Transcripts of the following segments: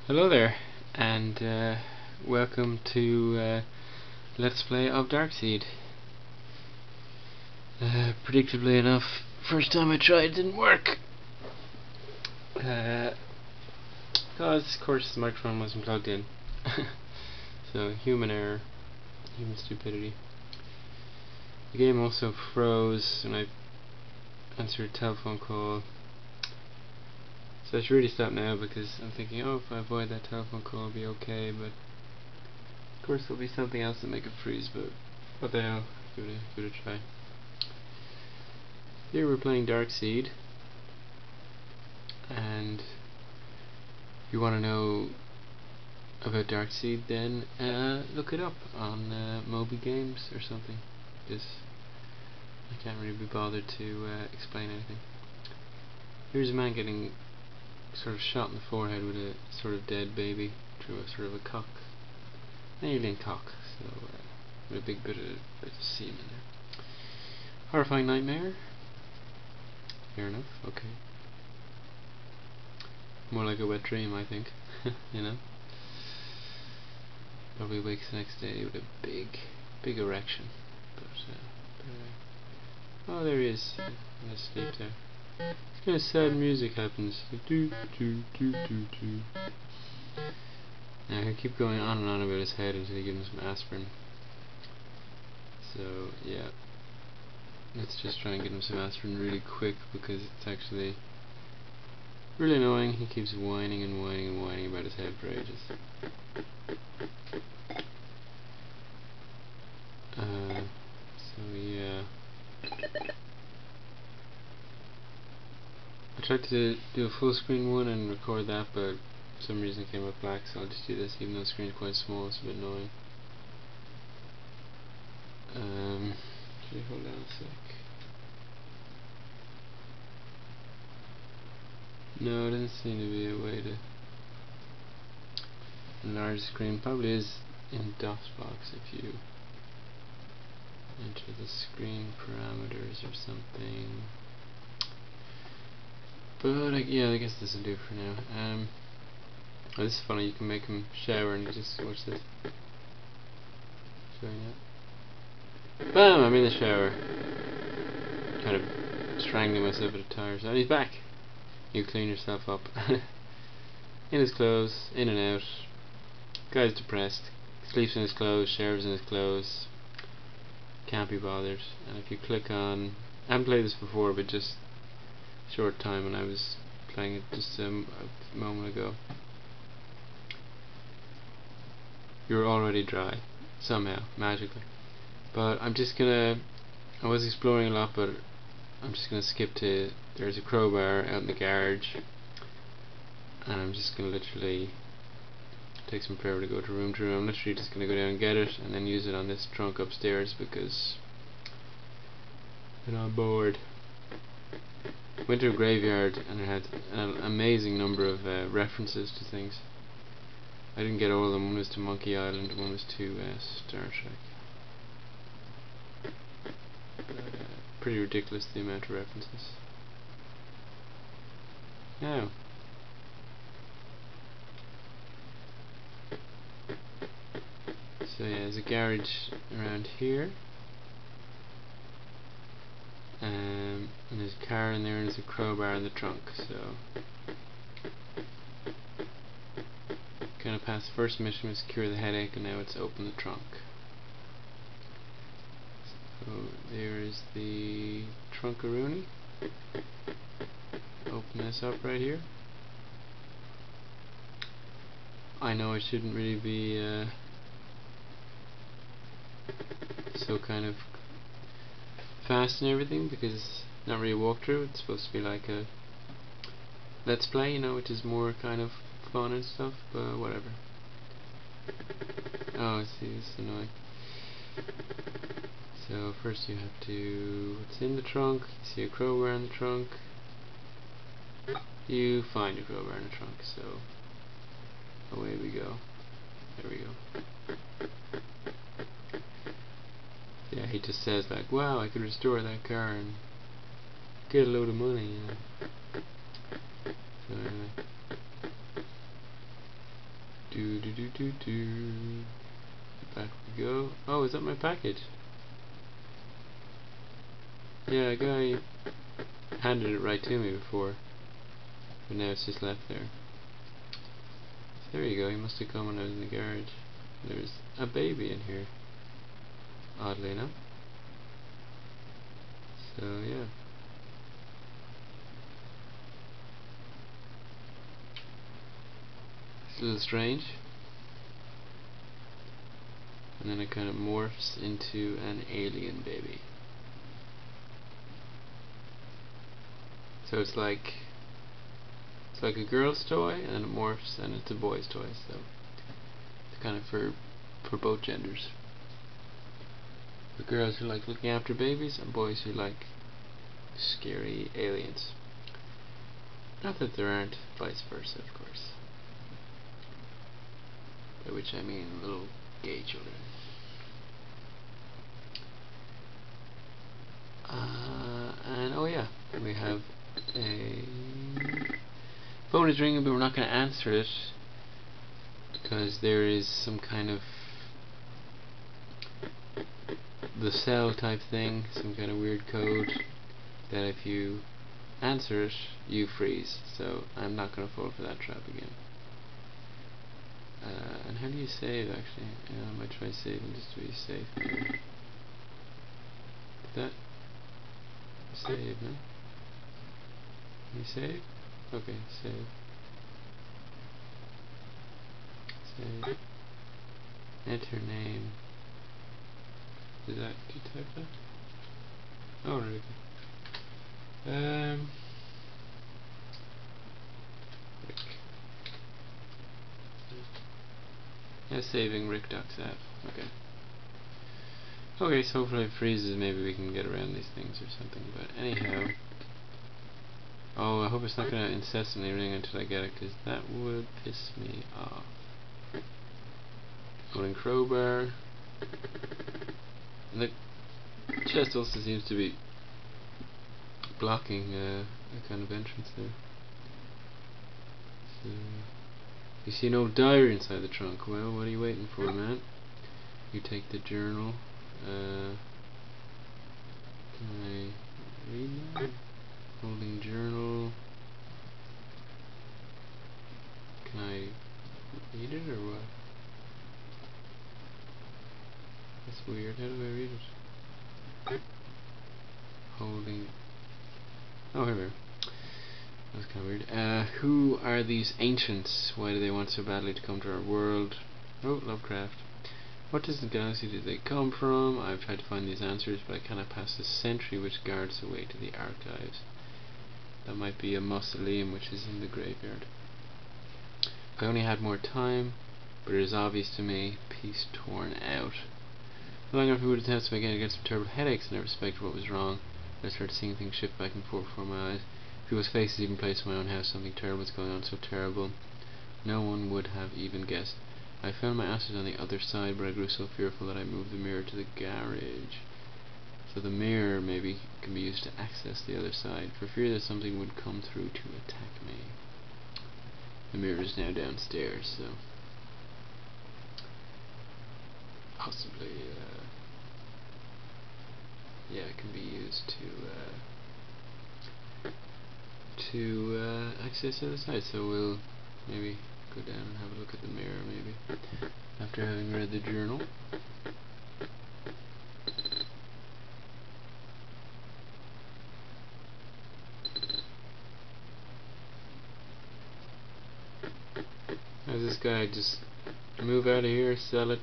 Hello there, and welcome to Let's Play of Darkseid. Predictably enough, first time I tried it didn't work. Because, of course, the microphone wasn't plugged in. So, human error, human stupidity. The game also froze when I answered a telephone call. So I should really stop now because I'm thinking, oh, if I avoid that telephone call, it'll be okay, but of course there'll be something else that make it freeze, but what the hell, give it a try. Here we're playing Darkseid, and if you want to know about Darkseid, then look it up on Moby Games or something, because I can't really be bothered to explain anything. Here's a man getting sort of shot in the forehead with a sort of dead baby through a sort of a cock, an alien cock, so with a big bit of semen there. Horrifying nightmare. Fair enough. Okay. More like a wet dream, I think. You know. Probably wakes the next day with a big erection. Oh, there he is. Asleep there. Kind of sad music happens. Do do do do do. Now I can keep going on and on about his head until you give him some aspirin. So yeah, let's just try and get him some aspirin really quick because it's actually really annoying. He keeps whining and whining and whining about his head for ages. So yeah. I tried to do a full screen one and record that, but for some reason it came up black, so I'll just do this even though the screen is quite small. It's a bit annoying. Should I hold down a sec? No, it doesn't seem to be a way to enlarge the screen. Probably is in DOSBox if you enter the screen parameters or something. But yeah, I guess this will do for now. Oh, this is funny. You can make him shower and you just watch this. Showing that. Bam! I'm in the shower. Kind of strangling myself with a tire. So he's back. You clean yourself up. In his clothes, in and out. Guy's depressed. Sleeps in his clothes, showers in his clothes. Can't be bothered. And if you click on, I haven't played this before, but just short time when I was playing it just a moment ago. You're already dry, somehow, magically. But I'm just gonna, I was exploring a lot, but I'm just gonna skip to, there's a crowbar out in the garage, and I'm just gonna literally, take some forever to go to room to room. I'm literally just gonna go down and get it, and then use it on this trunk upstairs because I'm bored. Went to a graveyard and it had an amazing number of references to things. I didn't get all of them. One was to Monkey Island, one was to Star Trek. Pretty ridiculous the amount of references. Now, so yeah, there's a garage around here. And there's a car in there and there's a crowbar in the trunk, so kind of past the first mission was cure the headache, and now it's open the trunk. So there is the trunkaroonie. Open this up right here. I know I shouldn't really be so kind of fast and everything because it's not really a walkthrough. It's supposed to be like a let's play, you know, which is more kind of fun and stuff, but whatever. Oh, I see, this is annoying. So first you have to, what's in the trunk? You see a crowbar in the trunk. You find your crowbar in the trunk, so away we go. There we go. Yeah, he just says like, wow, I could restore that car and get a load of money, you know. So anyway. Do do do do do. Back we go. Oh, is that my package? Yeah, a guy handed it right to me before, but now it's just left there. So there you go. He must have come when I was in the garage. There's a baby in here, oddly enough. So yeah. It's a little strange. And then it kind of morphs into an alien baby. So it's like a girl's toy, and then it morphs and it's a boy's toy. So it's kind of for both genders. For girls who like looking after babies, and boys who like scary aliens. Not that there aren't vice versa, of course. By which I mean little gay children. And oh yeah, we have a phone is ringing, but we're not going to answer it because there is some kind of the cell type thing, some kind of weird code that if you answer it, you freeze. So I'm not going to fall for that trap again. And how do you save actually? Yeah, I might try saving just to be safe. Did that save, no? Can you save? Okay, save. Save. Enter name. Did you type that? Oh, really? Rick. Yeah, saving Rick Duck's app. Okay. Okay, so hopefully it freezes, maybe we can get around these things or something, but anyhow. Oh, I hope it's not going to incessantly ring until I get it, because that would piss me off. Holding crowbar. And the chest also seems to be blocking a kind of entrance there. So, you see an old diary inside the trunk. Well, what are you waiting for, man? You take the journal. Can I read that? Holding journal. Can I read it or what? That's weird. How do I read it? Holding. Oh, here we are. That's kind of weird. Who are these ancients? Why do they want so badly to come to our world? Oh, Lovecraft. What distant galaxy did they come from? I've tried to find these answers, but I cannot pass the sentry which guards the way to the archives. That might be a mausoleum which is in the graveyard. If I only had more time, but it is obvious to me. Piece torn out. Long after we would attempt to make it, I get some terrible headaches, and I respect what was wrong. I started seeing things shift back and forth before my eyes. People's faces, even placed in my own house. Something terrible was going on, so terrible no one would have even guessed. I found my answers on the other side, but I grew so fearful that I moved the mirror to the garage. So the mirror maybe can be used to access the other side, for fear that something would come through to attack me. The mirror is now downstairs, so possibly, yeah, it can be used to access the other side. So we'll maybe go down and have a look at the mirror, maybe after having read the journal. How's this guy? Just move out of here, sell it,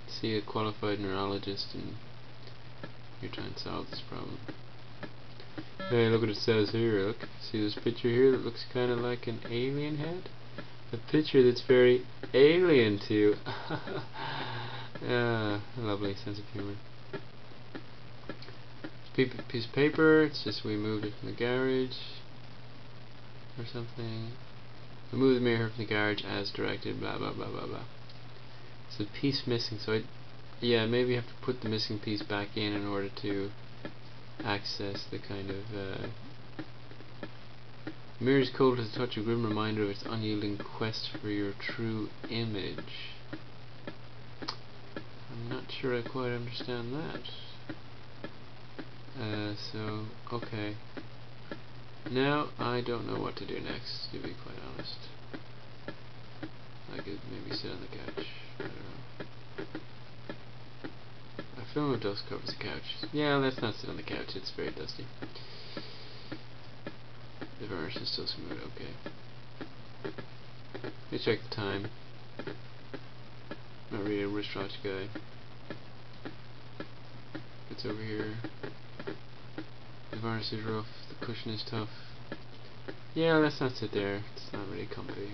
see a qualified neurologist, and you're trying to solve this problem. Hey, look what it says here. Look, see this picture here that looks kind of like an alien head? A picture that's very alien to you. Lovely sense of humor. Piece of paper. It's just we moved it from the garage or something. We moved the mirror from the garage as directed. Blah blah blah blah blah. So piece missing. So yeah, maybe you have to put the missing piece back in order to access the kind of Mirror is cold to the touch, a grim reminder of its unyielding quest for your true image. I'm not sure I quite understand that. So, okay. Now, I don't know what to do next, to be quite honest. I could maybe sit on the couch. I don't know. A film of dust covers the couch. Yeah, let's not sit on the couch, it's very dusty. The varnish is still smooth, okay. Let me check the time. Not really a wristwatch guy. It's over here. The varnish is rough, the cushion is tough. Yeah, let's not sit there, it's not really comfy.